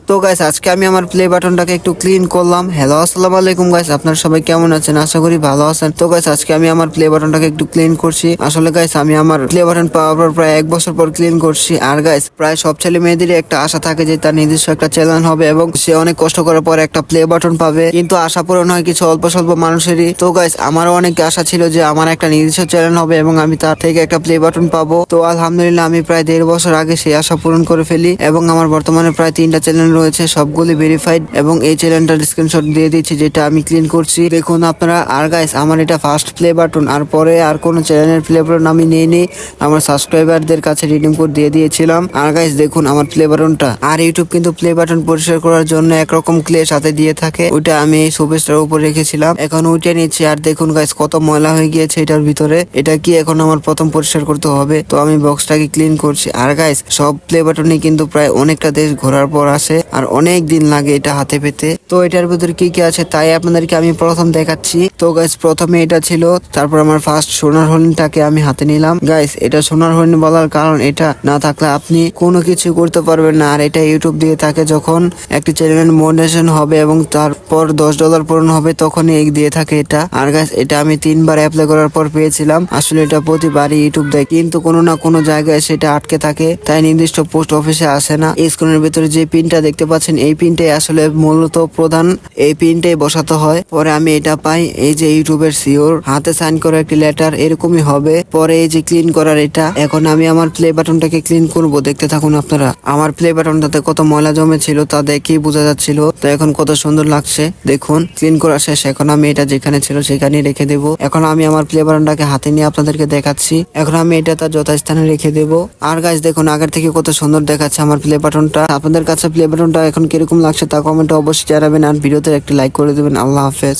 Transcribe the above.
তো গাইস আজকে আমি আমার প্লে বাটনটাকে একটু ক্লিন করলাম। হ্যালো আসসালামু আলাইকুম গাইস, আপনারা সবাই কেমন আছেন? আশা করি ভালো আছেন। তো গাইস আজকে আমি আমার প্লে বাটনটাকে একটু ক্লিন করছি। আসলে গাইস আমি আমার প্লে বাটন পাওয়ার পর প্রায় 1 বছর পর ক্লিন করছি। আর গাইস প্রায় সব ছেলে মেয়েদেরই একটা আশা থাকে যে তার নিজস্ব একটা চ্যানেল হবে এবং সে অনেক কষ্ট করার পর একটা প্লে বাটন পাবে, কিন্তু আশা পূরণ হয় কিছু অল্প স্বল্প মানুষেরই। তো গাইস আমারও অনেক আশা ছিল যে আমার একটা নিজস্ব চ্যানেল হবে এবং আমি তার থেকে একটা প্লে বাটন পাবো। তো আলহামদুলিল্লাহ আমি প্রায় 1.5 বছর আগে সেই আশা পূরণ করে ফেলি এবং আমার বর্তমানে প্রায় 3টা চ্যানেল রয়েছে, সবগুলি ভেরিফাইড এবং এই চ্যানেলটার স্ক্রিনশট দিয়ে দিচ্ছি যেটা আমি ক্লিন করছি, দেখুন আপনারা। আর গাইস আমার এটা ফার্স্ট প্লে বাটন, আর পরে আর কোনো চ্যানেলের প্লে বাটন আমি নিইনি, আমার সাবস্ক্রাইবারদের কাছে রিডিম কোড দিয়ে দিয়েছিলাম। আর গাইস দেখুন আমার প্লে বাটনটা। আর ইউটিউব কিন্তু প্লে বাটন পরিষ্কার করার জন্য একরকম ক্লে সাথে দিয়ে থাকে, ওইটা আমি এই শোকেসটার উপর রেখেছিলাম, এখন ওইটা নিচ্ছি। আর দেখুন গাইস কত ময়লা হয়ে গিয়েছে এটার ভিতরে, এটা কি এখন আমার প্রথম পরিষ্কার করতে হবে। তো আমি বক্সটাকে ক্লিন করছি। আর গাইস সব প্লে বাটনই কিন্তু প্রায় অনেকটা দেশ ঘোরার পর আসে আর অনেক দিন লাগে এটা হাতে পেতে। তো এটার ভিতরে কি কি আছে তাই আপনাদেরকে আমি প্রথম দেখাচ্ছি। তো গাইস প্রথমে এটা ছিল, তারপর আমার ফার্স্ট সোনার হরিণটাকে আমি হাতে নিলাম। গাইস এটা সোনার হরিণ বলার কারণ এটা না থাকলে আপনি কোনো কিছু করতে পারবেন না, আর এটা ইউটিউব দিয়ে থাকে যখন একটি চ্যানেলের মনিটাইজেশন হবে এবং তারপর $10 পূরণ হবে তখনই এই দিয়ে থাকে এটা। আর গাইস এটা আমি 3বার অ্যাপ্লাই করার পর পেয়েছিলাম। আসলে এটা প্রতিবারই ইউটিউব দেয়, কিন্তু কোনো না কোনো জায়গায় সেটা আটকে থাকে, তাই নির্দিষ্ট পোস্ট অফিসে আসে না। এই স্ক্রিনের ভিতরে যে পিনটা দেখতে পাচ্ছেন এই পিনটাই আসলে মূলত প্রধান, এই পিনটাই বসাতে হয়। পরে আমি এটা পাই, এই যে ইউটিউবের সিওর হাতে সাইন করা একটি লেটার এরকমই হবে। পরে এই যে ক্লিন করার এটা, এখন আমি আমার প্লে বাটনটাকে ক্লিন করব, দেখতে থাকুন আপনারা। আমার প্লে বাটনটাতে কত ময়লা জমে ছিল তা দেখেই বোঝা যাচ্ছিল, তো এখন কত সুন্দর লাগছে দেখুন। ক্লিন করা শেষ, এখন আমি এটা যেখানে ছিল সেখানেই রেখে দেব। এখন আমি আমার প্লে বাটনটাকে হাতে নিয়ে আপনাদেরকে দেখাচ্ছি, এখন আমি এটা তার যথাস্থানে রেখে দেব। আর গাইস দেখুন আগের থেকে কত সুন্দর দেখাচ্ছে আমার প্লে বাটনটা। আপনাদের কাছে প্লে বাটনটা এখন কিরকম লাগছে তা কমেন্টে অবশ্যই জানাবেন, আর ভিডিওতে একটি লাইক করে দেবেন। আল্লাহ হাফেজ।